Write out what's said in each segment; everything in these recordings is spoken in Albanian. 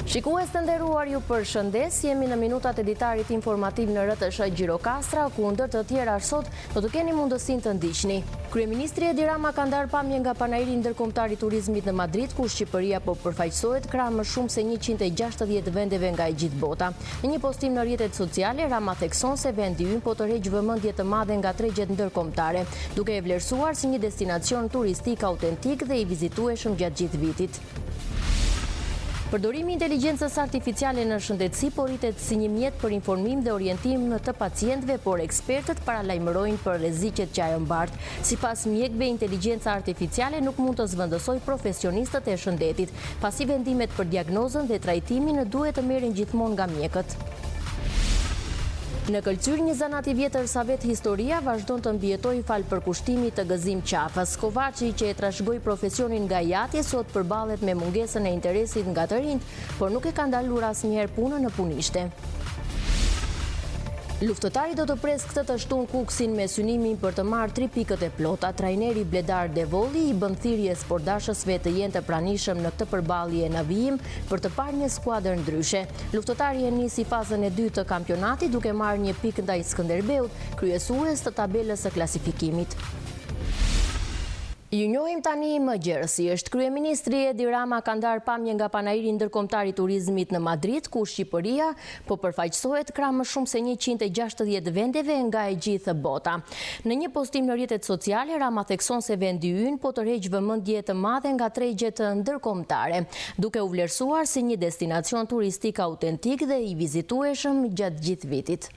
Shikues të nderuar, ju përshëndes, jemi në minutat e ditarit informativ në RTS Gjirokastra, ku ndër të tjera sot do të keni mundësinë të ndiqni. Kryeministri Edi Rama ka ndarë pamje nga panairi ndërkombëtar i turizmit në Madrid, ku Shqipëria po përfaqësohet krah më shumë se 160 vendeve nga e gjithë bota. Në një postim në rrjetet sociale, Rama thekson se vendi ynë po të rregjë vëmendje të madhe nga tregjet ndërkombëtare, duke e vlerësuar si një destinacion turistik autentik dhe i vizitueshëm gjatë gjithë vitit. Përdorimi i inteligjencës artificiale në shëndetësi po rritet si një mjet për informim dhe orientim të pacientëve, por ekspertët paralajmërojnë për rreziqet që ajo mbart. Sipas mjekëve, inteligjenca artificiale nuk mund të zvendësojë profesionistët e shëndetit, pasi vendimet për diagnozën dhe trajtimin duhet të merren gjithmonë nga mjekët. Në Këlqyr, një zanat i vjetër sa vetë historia vazhdon të mbijetojë fal përkushtimit të gëzim qafës. Kovaçi, që e trashëgoi profesionin nga jati, sot përballet me mungesën e interesit nga të rinjt, por nuk e ka ndalur asnjëherë punën në punishte. Luftëtari do të presë këtë të shtunë Kuksin me synimin për të marrë 3 pikët e plota. Trajneri Bledar Devolli i bën thirrje sportdashësve të jenë të pranishëm në këtë përballje në vijim për të parë një skuadër ndryshe. Luftëtari e nisi fazën e dytë të kampionatit duke marrë 1 pikë ndaj Skënderbeut, kryesues të tabelës së klasifikimit. Ju njohim tani më gjerësisht. Kryeministri Edi Rama ka ndarë pamje nga panairi ndërkombëtar i turizmit në Madrid, ku Shqipëria po përfaqësohet krah më shumë se 160 vendeve nga e gjithë bota. Në një postim në rrjetet sociale, Rama thekson se vendi ynë po të rregjë vëmendje të madhe nga tregjet ndërkombëtare, duke u vlerësuar si një destinacion turistik autentik dhe i vizitueshëm gjatë gjithë vitit.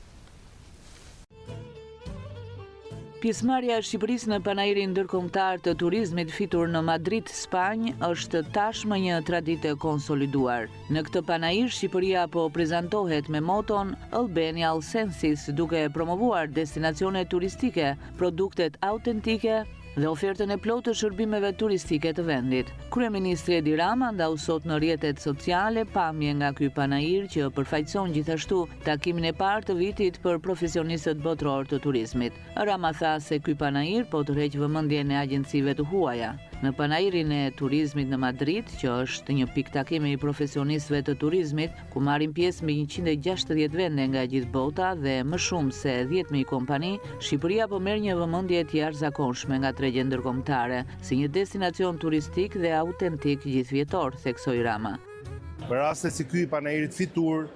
Pjesëmarrja e Shqipërisë në panairin ndërkombëtar të turizmit fitur në Madrid, Spanjë, është tashmë një traditë e konsoliduar. Në këtë panair, Shqipëria po prezantohet me moton Albania All Senses, duke promovuar destinacione turistike, produktet autentike dhe ofertën e plotë të shërbimeve turistike të vendit. Kryeministri Edi Rama ndau sot në rrjetet sociale pamje nga ky panair, që përfaqëson gjithashtu takimin e parë të vitit për profesionistët botror të turizmit. Rama tha se ky panair po të rregjë vëmendjen e agjencive të huaja. Në panairin e turizmit në Madrid, që është një pikë takimi i profesionistëve të turizmit, ku marrin pjesë mbi 160 vende nga gjithë bota dhe më shumë se 10.000 kompani, Shqipëria po merr një vëmendje të jashtëzakonshme nga tregjet ndërkombëtare, si një destinacion turistik dhe autentik gjithvjetor, theksoi Rama. Për raste si ky, panairit fitur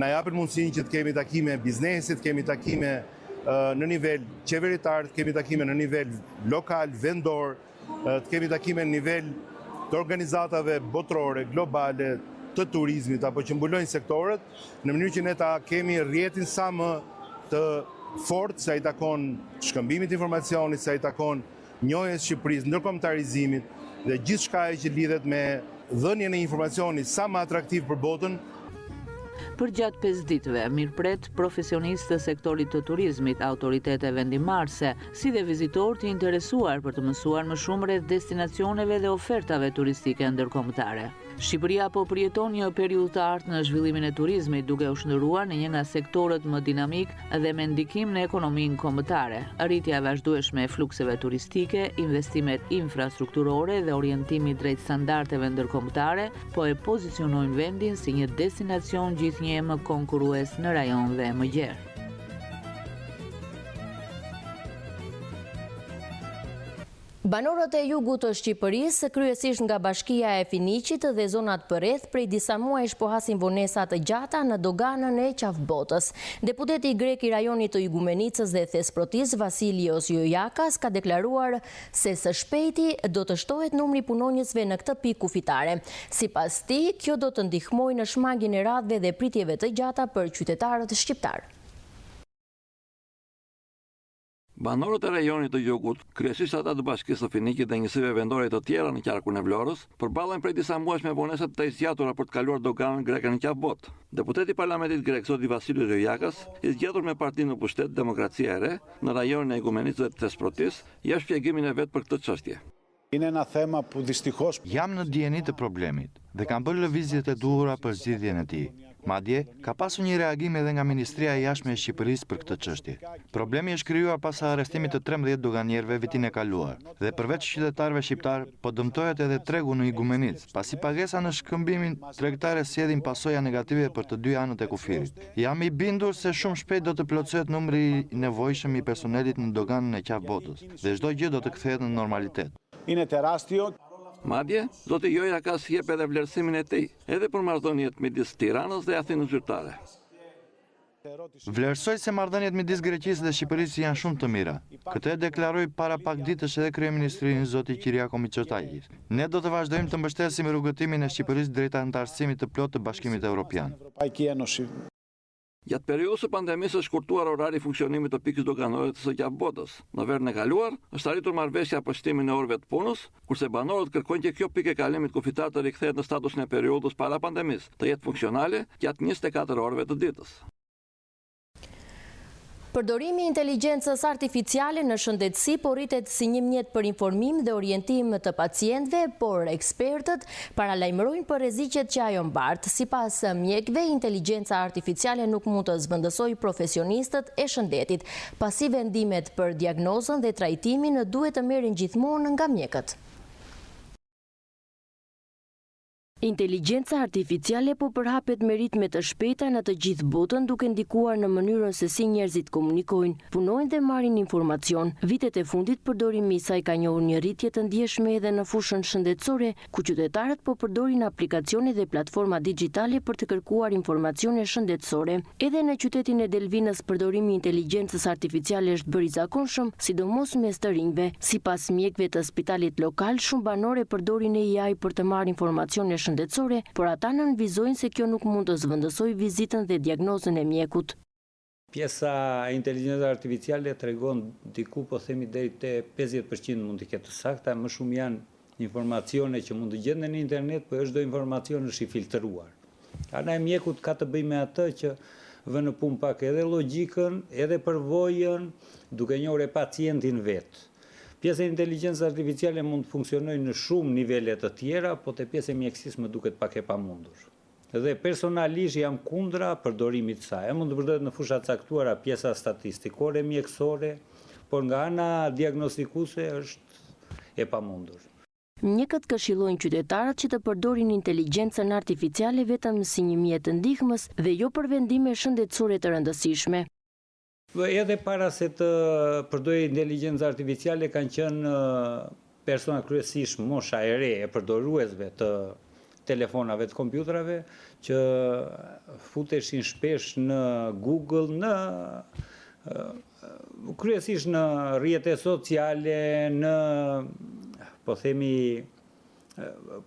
na japin mundësinë që të kemi takime biznesit, kemi takime në nivel qeveritar, kemi takime në nivel lokal, vendor, të kemi takime në nivel të organizatave botrore, globale, të turizmit, apo që mbulojnë sektorët, në mënyrë që ne ta kemi rrjetin sa më të fortë, sa i takon shkëmbimit informacionit, sa i takon njohjes Shqipërisë, ndërkombëtarizimit dhe gjithçka që lidhet me dhënien e informacionit sa më atraktiv për botën. Për gjatë 5 ditëve, mirëpret profesionistë të sektorit të turizmit, autoritete vendimarrëse, si dhe vizitorë të interesuar për të mësuar më shumë rreth destinacioneve dhe ofertave turistike ndërkombëtare. Shqipëria po përjeton një periudhë të artë në zhvillimin e turizmit, duke u shndëruar në një nga sektorët më dinamik dhe me ndikim në ekonominë kombëtare. Arritja e vazhdueshme e flukseve turistike, investimet infrastrukturore dhe orientimi drejt standardeve ndërkombëtare po e pozicionojnë vendin si një destinacion gjithnjë konkurrues në rajon dhe më gjerë. Banorët e jugut të Shqipërisë, kryesisht nga bashkia e Finiqit dhe zonat përreth, prej disa muajsh po hasin vonesa të gjata në doganën e qafbotës. Deputeti grek i rajonit të Igumenicës dhe Thesprotis, Vasilios Jojakas, ka deklaruar se së shpejti do të shtohet numri punonjësve në këtë pikë kufitare. Sipas tij, kjo do të ndihmojë në shmangjen e radhëve dhe pritjeve të gjata për qytetarët shqiptar. Banorët e rajonit të jugut, kryesisht ata të bashkisë së Finiqit dhe njësive vendore të tjera në qarkun e Vlorës, përballen prej disa muajsh me vonesa të zgjatura për të kaluar doganën greke në qafbot. Deputeti i Parlamentit grek zoti Vasilios Jojakas, i zgjatur me partinë në pushtet Demokracia e Re në rajonin e Igumenicës dhe Thesprotis, jep shpjegimin e vet për këtë çështje. Jam në dieni të problemit dhe kam bërë lëvizjet e duhura për zgjidhjen e tij. Madje, ka pasur një reagim edhe nga Ministria e Jashtme e Shqipërisë për këtë çështje. Problemi është krijuar pas arrestimit të 13 doganierëve vitin e kaluar, dhe përveç qytetarëve shqiptar, po dëmtohet edhe tregu në Igumenic, pasi pagesa në shkëmbimin tregtare sjellin pasoja negative për të dy anët e kufirit. Jam i bindur se shumë shpejt do të plotësohet numri i nevojshëm i personelit në doganën e qaf botës, dhe çdo gjë do të kthehet në normalitet. Madje, zoti Joja ka sjep edhe vlerësimin e tij, edhe për marrëdhëniet midis Tiranës dhe Athinës zyrtare. Vlerësoj se marrëdhëniet midis Greqisë dhe Shqipërisë janë shumë të mira. Këtë e deklaroi para pak ditësh edhe kryeministri zoti Kyriako Mitsotakis. Ne do të vazhdojmë të mbështesim rrugëtimin e Shqipërisë drejt anëtarësimit të plotë të Bashkimit Evropian. Gjatë periudhës së pandemisë është shkurtuar orari i funksionimit të pikës doganore të së qaf botës. Në verën e kaluar është arritur marrëveshja për shtimin e orëve të punës, kurse banorët kërkojnë që kjo pikë e kalimit kufitar të rikthehet në statusin e periudhës para pandemisë, të jetë funksionale gjatë 24 orëve të ditës. Përdorimi i inteligjencës artificiale në shëndetësi po rritet si një mjet për informim dhe orientim të pacientëve, por ekspertët paralajmërojnë për rreziqet që ajo mbartë. Sipas mjekëve, inteligjenca artificiale nuk mund të zvendësojë profesionistët e shëndetit, pasi vendimet për diagnozën dhe trajtimin duhet të merren gjithmonë nga mjekët. Inteligjenca artificiale po përhapet me ritme të shpejta në të gjithë botën, duke ndikuar në mënyrën se si njerëzit komunikojnë, punojnë dhe marrin informacion. Vitet e fundit përdorimi i saj ka njohur një rritje të ndjeshme edhe në fushën shëndetësore, ku qytetarët po përdorin aplikacione dhe platforma digjitale për të kërkuar informacione shëndetësore. Edhe në qytetin e Delvinës përdorimi i inteligjencës artificiale është bërë i zakonshëm, sidomos mes të rinjve. Sipas mjekëve të spitalit lokal, shumë banore përdorin AI për të marrë informacione shëndetësore, por ata nënvizojnë se kjo nuk mund të zvendësojë vizitën dhe diagnozën e mjekut. Pjesa e inteligjencës artificiale tregon diku po themi deri te 50% mund të ketë sakta, më shumë janë informacione që mund të gjenden në internet, por çdo informacion është i filtruar. Ana e mjekut ka të bëjë me atë që vë në punë pak edhe logjikën, edhe përvojën, duke njohur pacientin vet. Pjesa e inteligjencës artificiale mund të funksionojë në shumë nivele të tjera, po te pjesa e mjekësisë më duket pak e pamundur. Dhe personalisht jam kundra përdorimit të saj. Mund të përdoret në fusha të caktuara, pjesa statistikore, mjekësore, por nga ana diagnostikuese është e pamundur. Mjekët këshillojnë qytetarët që të përdorin inteligjencën artificiale vetëm si një mjet ndihmës dhe jo për vendime shëndetësore të rëndësishme. Edhe para se të përdorë inteligjencë artificiale kanë qenë persona kryesisht mosha e re e përdoruesve të telefonave të kompjuterave që futeshin shpesh në Google, kryesisht në rrjetet sociale,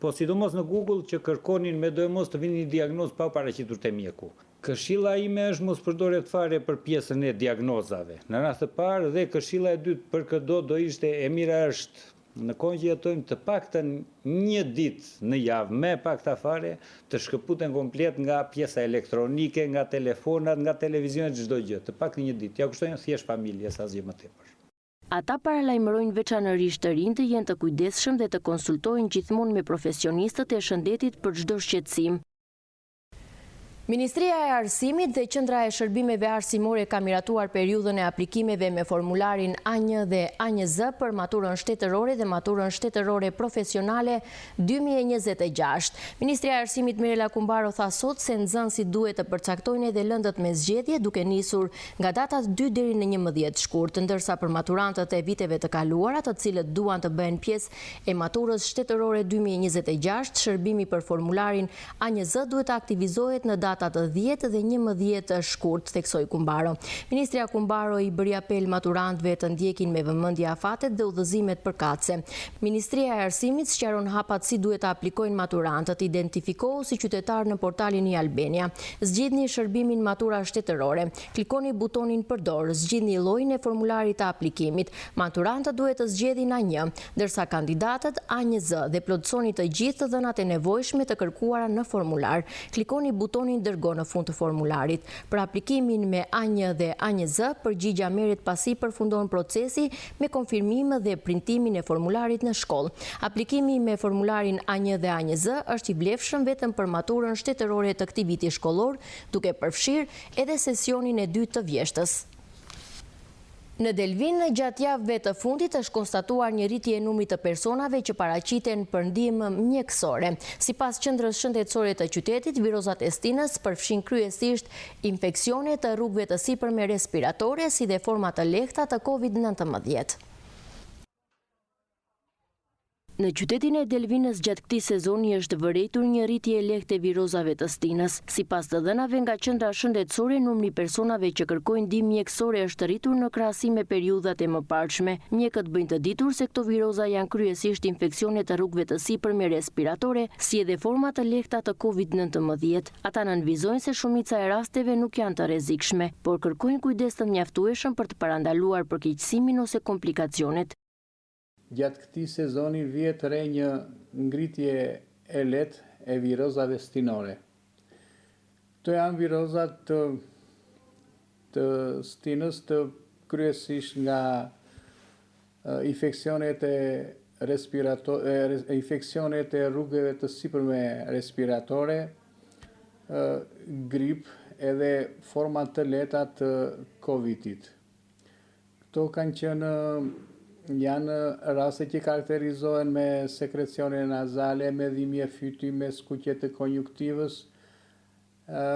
po sidomos në Google që kërkonin me dojmos të vinin një diagnozë pa paraqitur te mjeku. Këshilla ime është mos përdoret fare për pjesën e diagnozave. Në rast të parë dhe këshilla e dytë për këdo do ishte e mira është në kohë që jetojmë të paktën një ditë në javë, me pakta fare, të shkëputen komplet nga pjesa elektronike, nga telefonat, nga televizionet, çdo gjë, të paktën një ditë. Ja kushtojnë thjesht familjes asgjë më tepër. Ata paralajmërojnë veçanërisht të rinj të jenë të kujdesshëm dhe të konsultojnë gjithmonë me profesionistët e shëndetit për çdo shqetësim. Ministria e Arsimit dhe Qendra e Shërbimeve Arsimore ka miratuar periudhën e aplikimeve me formularin A1 dhe A1Z për maturën shtetërore dhe maturën shtetërore profesionale 2026. Ministria e Arsimit Mirela Kumbaro tha sot se nxënësit duhet të përcaktojnë edhe lëndët me zgjedhje duke nisur nga datat 2 deri në 11 shkurt, ndërsa për maturantët e viteve të kaluara, të cilët duan të bëhen pjesë e maturës shtetërore 2026, shërbimi për formularin A1Z duhet të aktivizohet në datat të 10 dhe 11 shkurt, theksoi Kumbaro. Ministria Kumbaro i bëri apel maturantëve të ndjekin me vëmendje afatet dhe udhëzimet përkatëse. Ministria e Arsimit sqaron hapat si duhet të aplikojnë maturantët, identifikohu si qytetar në portalin i Albania. Zgjidhni shërbimin matura shtetërore. Klikoni butonin përdor, zgjidhni llojin e formularit të aplikimit. Maturantët duhet të zgjedhin A1, ndërsa kandidatët A1Z dhe plotësoni të gjithë dhënat e nevojshme të kërkuara në formular. Klikoni butonin dërgon në fund të formularit. Për aplikimin me A1 dhe A1Z, përgjigja merret pasi përfundon procesi me konfirmim dhe printimin e formularit në shkollë. Aplikimi me formularin A1 dhe A1Z është i vlefshëm vetëm për maturën shtetërore të këtij viti shkollor, duke përfshirë edhe sesionin e dytë të vjeshtës. Në Delvin, gjatë javëve të fundit është konstatuar një rritje e numrit të personave që paraqiten për ndihmë mjekësore. Sipas qendrës shëndetësore të qytetit, virozat e stinës përfshin kryesisht infeksione të rrugëve të sipërme respiratore, si dhe forma të lehta të COVID-19. Në qytetin e Delvinës gjatë këtij sezoni është vërejtur një rritje e lehtë e virozave të stinës. Sipas të dhënave nga qendra shëndetësore, numri personave që kërkojnë ndihmë mjekësore është rritur në krahasim me periudhat e mëparshme. Mjekët bëjnë të ditur se këto viroza janë kryesisht infeksione të rrugëve të sipërme respiratore, si edhe forma të lehta të COVID-19. Ata nënvizojnë se shumica e rasteve nuk janë të rrezikshme, por kërkojnë kujdes të mjaftueshëm për të parandaluar përkeqësimin ose komplikacionet. Gjatë këtij sezoni vjet re një ngritje e lehtë e virozave stinore. Këto janë virozat të stinës të kryesisht nga infeksionet e rrugëve të sipërme respiratore, grip edhe forma të lehta të COVID-it. Këto janë raste që karakterizohen me sekrecione nazale, me dhimbje fyti, me skuqje të konjuktivës,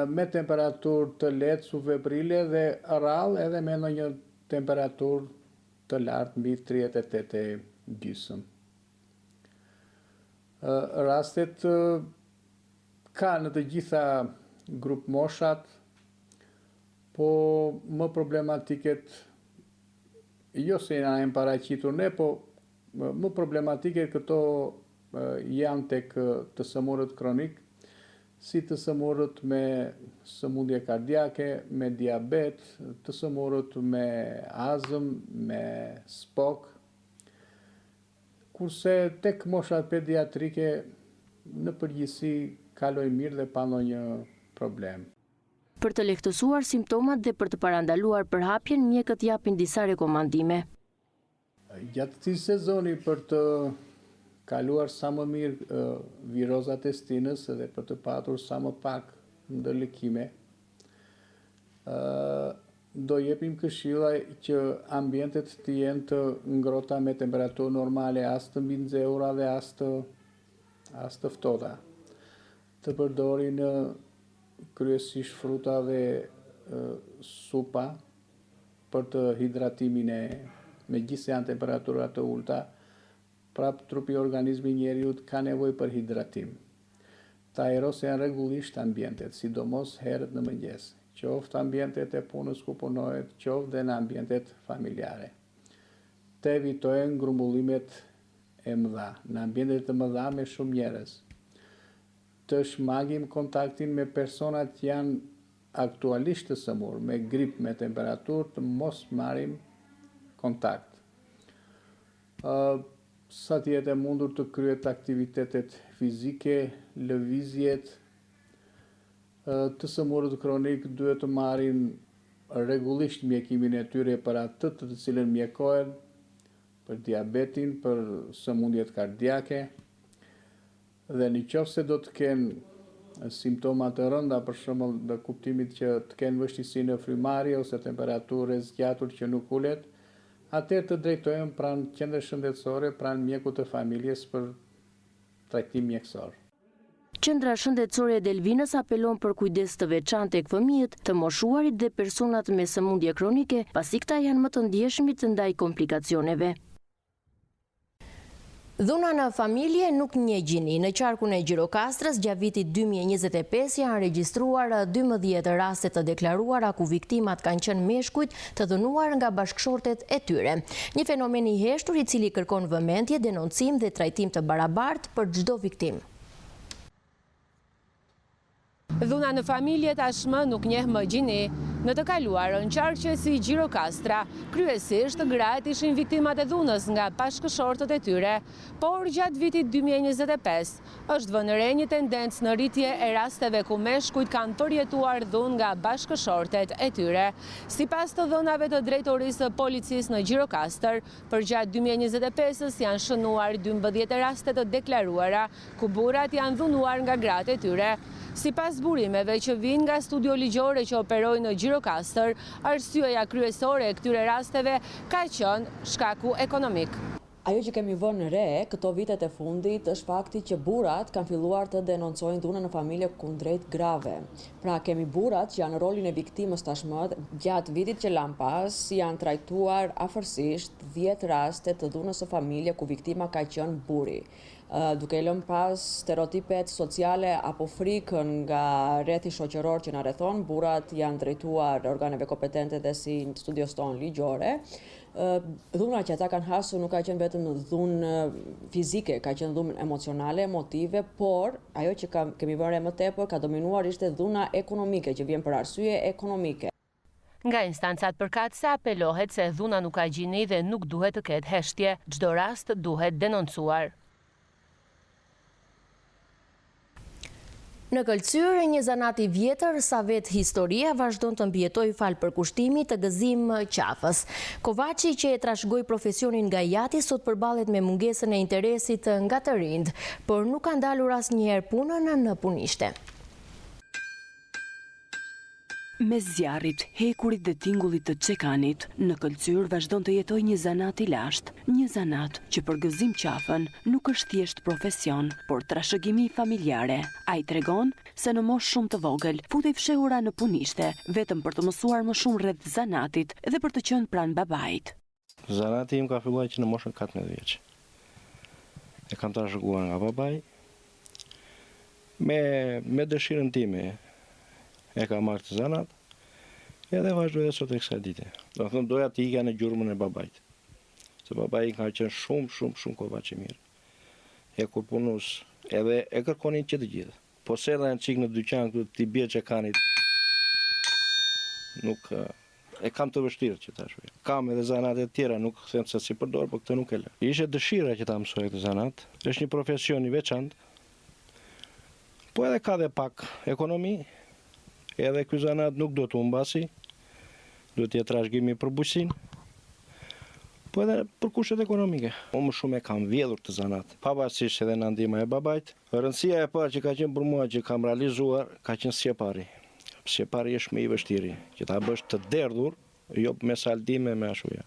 me temperaturë të lehtë subfebrile dhe rrallë edhe me ndonjë temperaturë të lartë mbi 38,5. Rastet ka në të gjitha grup moshat, po më problematiket jo se janë paraqitur ne, po më problematike këto janë tek të sëmurët kronik, si të sëmurët me sëmundje kardiake, me diabet, të sëmurët me azëm, me spok, kurse tek moshat pediatrike në përgjithësi kalojnë mirë dhe pa ndonjë problem. Për të lehtësuar simptomat dhe për të parandaluar përhapjen, mjekët japin disa rekomandime. Gjatë këtij sezoni për të kaluar sa më mirë virozat e stinës dhe për të patur sa më pak ndërlëkime, do jepim këshilla që ambientet të jenë të ngrohta me temperaturë normale, as të mbi nxehura dhe as të ftohta. Të përdorin kryesisht fruta dhe supa për të hidratimin me gjithë se janë temperatura të ulta, prap trupi organizmi njeriut ka nevojë për hidratim. Ta aerosen rregullisht ambientet, sidomos herët në mëngjes, qoftë ambientet e punës ku punohet, qoftë dhe në ambientet familjare. Të evitojnë grumbullimet e mëdha, në ambientet të mëdha me shumë njerëz. Të shmangim kontaktin me personat që janë aktualisht të sëmurë, me grip, me temperaturë, të mos marrim kontakt. Sa të jetë e mundur të kryet aktivitetet fizike, lëvizjet, të sëmurët kronik duhet të marrin rregullisht mjekimin e tyre për atë të cilën mjekohen, për diabetin, për sëmundjet kardiake, dhe në qoftë se do të kenë simptoma të rënda, për shembull në kuptimit që të kenë vështirësi në frymarrje ose temperaturë e zgjatur që nuk ulet, atëherë të drejtohen pranë qendrës shëndetësore, pranë mjekut të familjes për trajtim mjekësor. Qendra shëndetësore e Delvinës apelon për kujdes të veçantë tek fëmijët, të moshuarit dhe personat me sëmundje kronike, pasi këta janë më të ndjeshmit ndaj komplikacioneve. Dhuna në familje nuk njeh gjini. Në qarkun e Gjirokastrës, gjatë vitit 2025 janë regjistruar 12 raste të deklaruara ku viktimat kanë qenë meshkujt të dhënuar nga bashkëshortet e tyre. Një fenomen i heshtur i cili kërkon vëmendje, denoncim dhe trajtim të barabartë për çdo viktim. Dhuna në familje tashmë nuk njeh më gjini. Në të kaluarën, qarqe si Gjirokastra, kryesisht grahet ishin viktimat e dhunës nga bashkëshortët e tyre, por gjatë vitit 2025 është vënë re një tendencë në rritje e rasteve ku meshkujt kanë përjetuar dhunë nga bashkëshortet e tyre. Sipas të dhënave të drejtorisë së policisë në Gjirokastër, për gjatë 2025-s janë shënuar 12 raste të deklaruara ku burrat janë dhunuar nga gratë e tyre. Sipas burimeve që vijnë nga studio ligjore që operojnë në Gjirokastër, arsyeja kryesore e këtyre rasteve ka qenë shkaku ekonomik. Ajo që kemi vënë re këto vitet e fundit është fakti që burrat kanë filluar të denoncojnë dhunën në familje kundrejt grave. Pra kemi burrat që janë në rolin e viktimës tashmë, gjatë vitit që lan pas janë trajtuar afërsisht 10 raste të dhunës së familje ku viktima ka qenë burri. Duke lënë pas stereotipet sociale apo frikën nga rrethi shoqëror që na rrethon, burrat janë drejtuar organeve kompetente dhe si në studios tonë ligjore. Dhuna që ata kanë hasur nuk ka qenë vetëm dhunë fizike, ka qenë dhunë emocionale, emotive, por ajo që kemi vënë re më tepër ka dominuar ishte dhuna ekonomike, që vjen për arsye ekonomike. Nga instancat përkatëse apelohet se dhuna nuk ka gjini dhe nuk duhet të ketë heshtje, çdo rast duhet denoncuar. Në Këlqyr, një zanat i vjetër sa vetë historia vazhdon të mbijetoj fal përkushtimit të gëzim qafës. Kovaçi që e trashëgoi profesionin nga jati sot përballet me mungesën e interesit nga të rinjt, por nuk ka ndalur asnjëherë punën në punishte. Me zjarrit, hekurit dhe tingullit të çekanit, në Këlqyr vazhdon të jetoj një zanat i lashtë, një zanat që për gëzim qafën nuk është thjesht profesion, por trashëgimi familjare. Ai tregon se në moshë shumë të vogël futej fshehura në punishte, vetëm për të mësuar më shumë rreth zanatit dhe për të qenë pranë babait. Zanati im ka filluar që në moshën 14 vjeç. E kam trashëguar nga babai. Me dëshirën time e ka marrë të zanat, edhe vazhdoj dhe sot e kësaj dite. Do thëmë doja të ikja në gjurmën e babait. Se babai ka qenë shumë kovaç i mirë. E kur punus, edhe e kërkonin që të gjithë. Po serra janë çik në dyqan këtu t'i bie çekanit. Nuk e kam të vështirë që ta shoj. Kam edhe zanate të tjera, nuk them se si përdor, por këtë nuk e lë. Ishte dëshira që ta mësoj këtë zanat. Është një profesion i veçantë. Po edhe ka dhe pak ekonomi. Edhe ky zanat nuk do të humbasi, do të jetë trashëgimi për bujqësinë, po edhe për kushtet ekonomike. Unë më shumë e kam vjedhur të zanat, pavarësisht edhe nga ndihma e babait. Rëndësia e parë që ka qenë për mua që kam realizuar ka qenë sjepari. Sjepari është më i vështirë, që ta bësh të derdhur, jo me saldime me ashuja.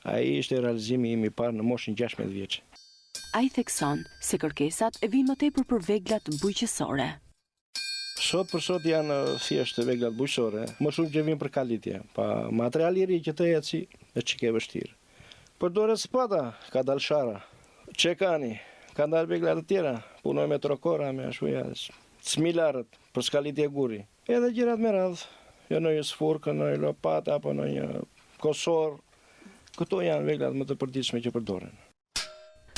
Ai ishte realizimi im i parë në moshën 16 vjeç. Ai thekson se kërkesat e vinë më tepër për veglat bujqësore. Sot për sot janë thjesht veglat bujqësore, më shumë që vinë për kalitje, pa material i ri që të eci e çike vështirë. Përdoret spata, ka dal shara, çekani, ka dal veglat të tjera, punoj me trokora, me ashuja, smilarët për skalitje guri, edhe gjërat me radhë, jo në një sfurkë, në një lopatë apo në një kosor, këto janë veglat më të përditshme që përdoren.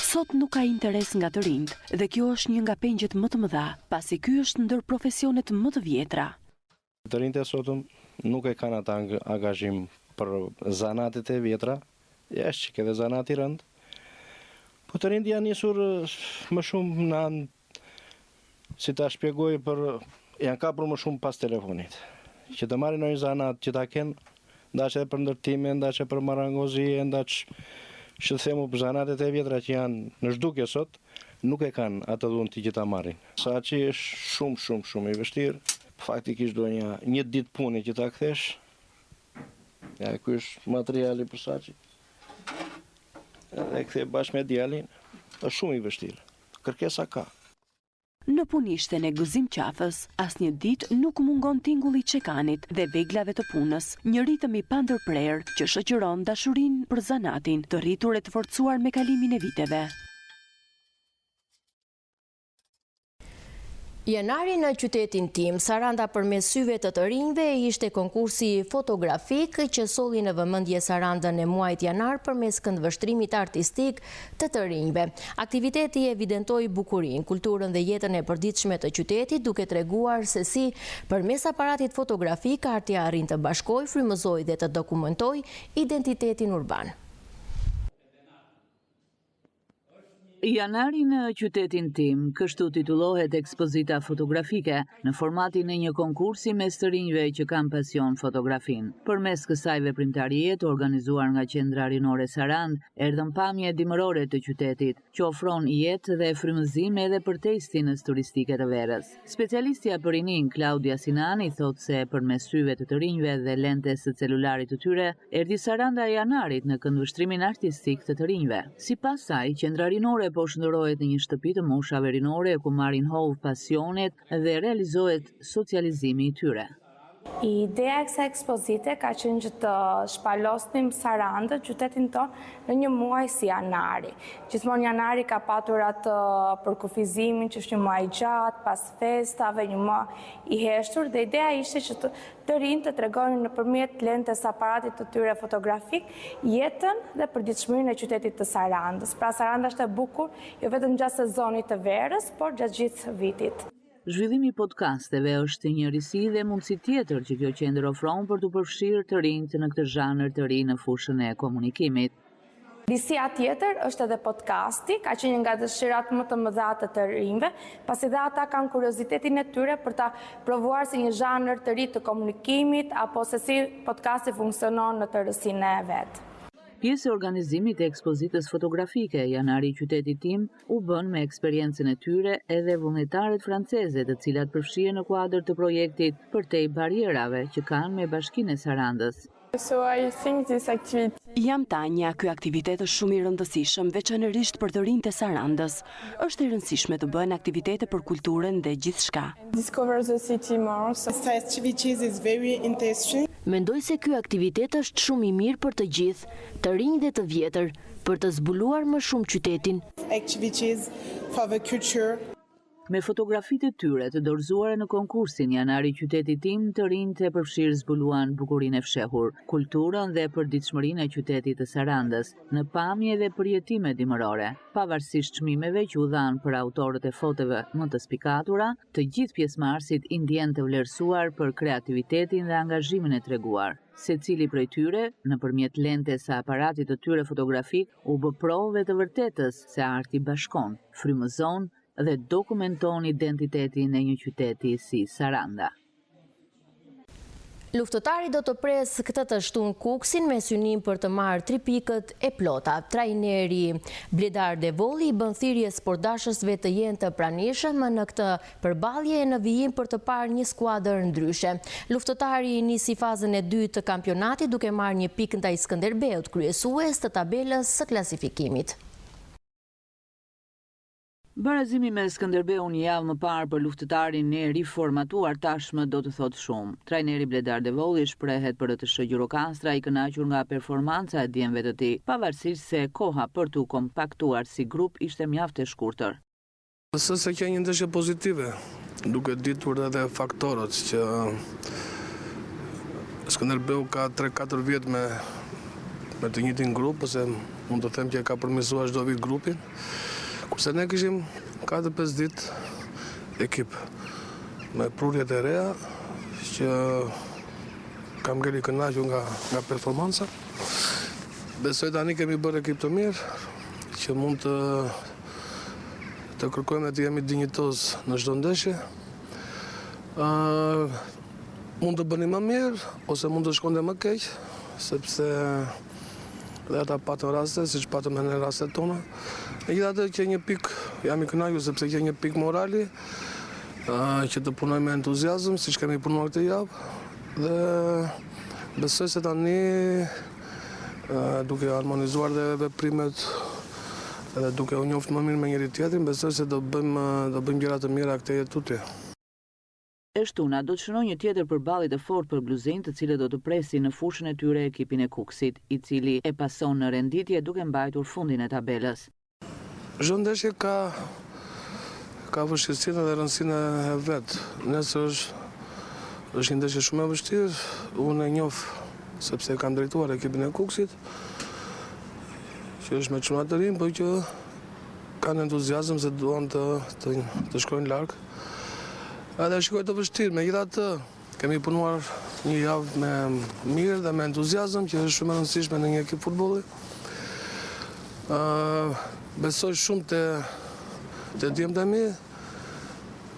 Sot nuk ka interes nga të rinjt dhe kjo është një nga pengjet më të mëdha, pasi ky është ndër profesionet më të vjetra. Të rinjt e sotëm nuk e kanë ata angazhim për zanatet e vjetra, është që edhe zanat i rënd, po të rinjt janë nisur më shumë në si ta shpjegoj janë kapur më shumë pas telefonit. Që të marrin një zanat që ta kenë, ndaç edhe për ndërtime, ndaç edhe për marangozi, ndaç që themu për zanatet e vjetra që janë në zhdukje sot, nuk e kanë atë dhunë që ta marrin. Sa që është shumë i vështirë, faktikisht do një ditë puni që ta kthesh, ja ky është materiali për saçi, edhe kthe bashkë me djalin, është shumë i vështirë, kërkesa ka. Në punishten e gëzim qafës, asnjë ditë nuk mungon tingulli i çekanit dhe veglave të punës, një ritëm i pandërprerë që shoqëron dashurinë për zanatin, të rritur e të forcuar me kalimin e viteve. Janari në qytetin tim, Saranda përmes syve të rinjve ishte konkursi fotografik që solli në vëmendje Sarandën e muajit janar përmes këndvështrimit artistik të rinjve. Aktiviteti evidentoi bukurinë, kulturën dhe jetën e përditshme të qytetit, duke treguar se si përmes aparatit fotografik artja arrin të bashkojë, frymëzojë dhe të dokumentojë identitetin urban. Janari në qytetin tim, kështu titullohet ekspozita fotografike në formatin e një konkursi mes të rinjve që kanë pasion fotografin. Përmes kësaj veprimtarie të organizuar nga Qendra Rinore Sarand, erdhën pamje dimërore të qytetit, që ofron jetë dhe frymëzim edhe për testinës turistike të verës. Specialistja për rinin Claudia Sinani thot se përmes syve të rinjve dhe lentes së celularit të tyre, erdhi Saranda e Janarit në këndvështrimin artistik të rinjve. Sipas saj, Qendra Rinore po shndërrohet në një shtëpi të moshave rinore ku marrin hovë pasionet dhe realizohet socializimi i tyre. Ideja e kësaj ekspozite ka qenë që të shpalosnim Sarandën, qytetin tonë, në një muaj si janari. Gjithmonë janari ka patur atë përkufizimin që është një muaj gjatë, pas festave, një muaj i heshtur, dhe ideja ishte që të rinjtë të tregojnë nëpërmjet lentes aparatit të tyre fotografik jetën dhe përditshmërinë e qytetit të Sarandës. Pra Saranda është e bukur jo vetëm gjatë sezonit të verës, por gjatë gjithë vitit. Zhvillimi podcasteve është një risi dhe mundësi tjetër që kjo qendër ofron për të përfshirë të rinjt në këtë zhanër të ri në fushën e komunikimit. Risia tjetër është edhe podcasti, ka qenë nga dëshirat më të mëdha të rinjve, pasi dhe ata kanë kuriozitetin e tyre për ta provuar si një zhanër të ri të komunikimit apo se si podcasti funksionon në tërësinë e vet. Pjesë e organizimit e ekspozitës fotografike Janari i qytetit tim u bën me eksperiencën e tyre edhe vullnetarët franceze, të cilat përfshihen në kuadër të projektit përtej barierave që kanë me Bashkinë e Sarandës. Jam Tanja, ky aktivitet është shumë i rëndësishëm, veçanërisht për të rinjtë e Sarandës. Është e rëndësishme të bëhen aktivitete për kulturën dhe gjithçka. Mendoj se ky aktivitet është shumë i mirë për të gjithë, të rinj dhe të vjetër, për të zbuluar më shumë qytetin. Me fotografitë e tyre të dorëzuara në konkursin Janari i qytetit tim, të rinjtë e përfshirë zbuluan bukurinë e fshehur, kulturën dhe përditshmërinë e qytetit të Sarandës, në pamje dhe përjetime dimërore. Pavarësisht çmimeve që u dhanë për autorët e fotove më të spikatura, të gjithë pjesëmarrësit i ndjen të vlerësuar për kreativitetin dhe angazhimin e treguar. Secili prej tyre, nëpërmjet lentes së aparatit të tyre fotografik, u bë provë të vërtetës se arti bashkon, frymëzon dhe dokumenton identitetin e një qyteti si Saranda. Luftëtari do të presë këtë të shtunë Kuksin me synim për të marrë 3 pikët e plota. Trajneri Bledar Devolli i bën thirrje sportdashësve të jenë të pranishëm në këtë përballje në vijim për të parë një skuadër ndryshe. Luftëtari nisi fazën e dytë të kampionatit duke marrë 1 pikë ndaj Skënderbeut, kryesues të tabelës së klasifikimit. Barazimi me Skënderbeu një javë më parë për luftëtarin e riformatuar tashmë do të thotë shumë. Trajneri Bledar Devolli shprehet për të Gjirokastra i kënaqur nga performanca e djemve të tij, pavarësisht se koha për t'u kompaktuar si grup ishte mjaft e shkurtër. Besoj se ka një ndeshje pozitive, duke ditur edhe faktorët që Skënderbeu ka 3-4 vjet me të njëjtin grup, ose mund të them që ka përmirësuar çdo vit grupin. Kurse ne kishim 4-5 ditë ekip me prurjet e reja që kam ngeli kënaqur nga performanca. Besoj tani kemi bërë ekip të mirë që mund të kërkojmë të jemi dinjitoz në çdo ndeshje. Mund të bëni më mirë ose mund të shkonte më keq, sepse dhe ata patën raste, siç patëm në rastet tona. Megjithatë që një pik, jam i kënaqur sepse që një pik morali, që të punoj me entuziazëm, siç kemi punuar këtë javë, dhe besoj se tani duke harmonizuar dhe veprimet dhe duke u njohur më mirë me njëri tjetrin, besoj se do bëjmë gjëra të mira këtë jetë tutje. Shtuna do të shënojë një tjetër përballje të fortë për bluzinjtë, të cilët do të presin në fushën e tyre ekipin e Kuksit, i cili e pason në renditje duke mbajtur fundin e tabelës. Çdo ndeshje ka vështirësinë dhe rëndësinë e vet. Nëse është një ndeshje shumë e vështirë, unë e njoh sepse kam drejtuar ekipin e Kukësit, që është me çuna të rinj, por që kanë entuziazëm se duan të shkojnë larg. Edhe shikoj të vështirë, megjithatë kemi punuar një javë me mirë dhe me entuziazëm, që është shumë e rëndësishme në një ekip futbolli. Besoj shumë të djemtë e mi,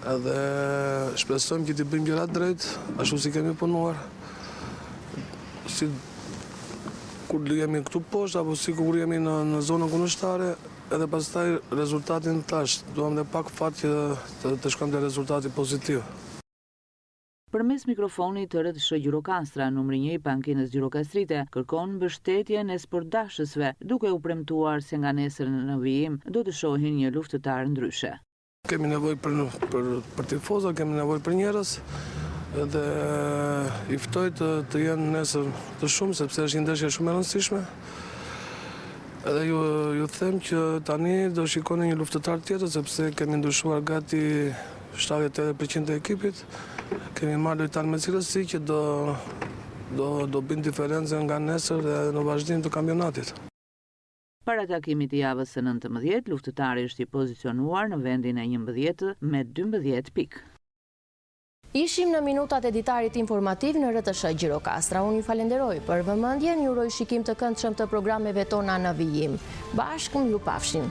edhe shpresojmë që t'i bëjmë gjërat drejt, ashtu si kemi punuar. Si kur jemi këtu poshtë, apo si kur jemi në zonën kundërshtare, edhe pastaj rezultatin tash. Duam dhe pak fat që të shkojmë te rezultati pozitiv. Përmes mikrofonit të RTSH Gjirokastra, numri 1 i pankinës Gjirokastrite kërkon mbështetjen e sportdashësve, duke u premtuar se nga nesër në vijim do të shohin një luftëtar ndryshe. Kemi nevojë për tifoza, kemi nevojë për njerëz, dhe i ftoj të jenë nesër të shumë, sepse është një ndeshje shumë e rëndësishme. Edhe ju them që tani do shikoni një luftëtar tjetër, sepse kemi ndryshuar gati 78% e ekipit. Kemi marrë lojtar me cilësi që do bëjnë diferencën nga nesër dhe në vazhdim të kampionatit. Para takimit të javës së 19, luftëtari është i pozicionuar në vendin e 11 me 12 pikë. Ishim në minutat e ditarit informativ në RTSH Gjirokastra. Unë ju falenderoj për vëmendjen, ju uroj shikim të këndshëm të programeve tona në vijim. Bashkë ju pafshim.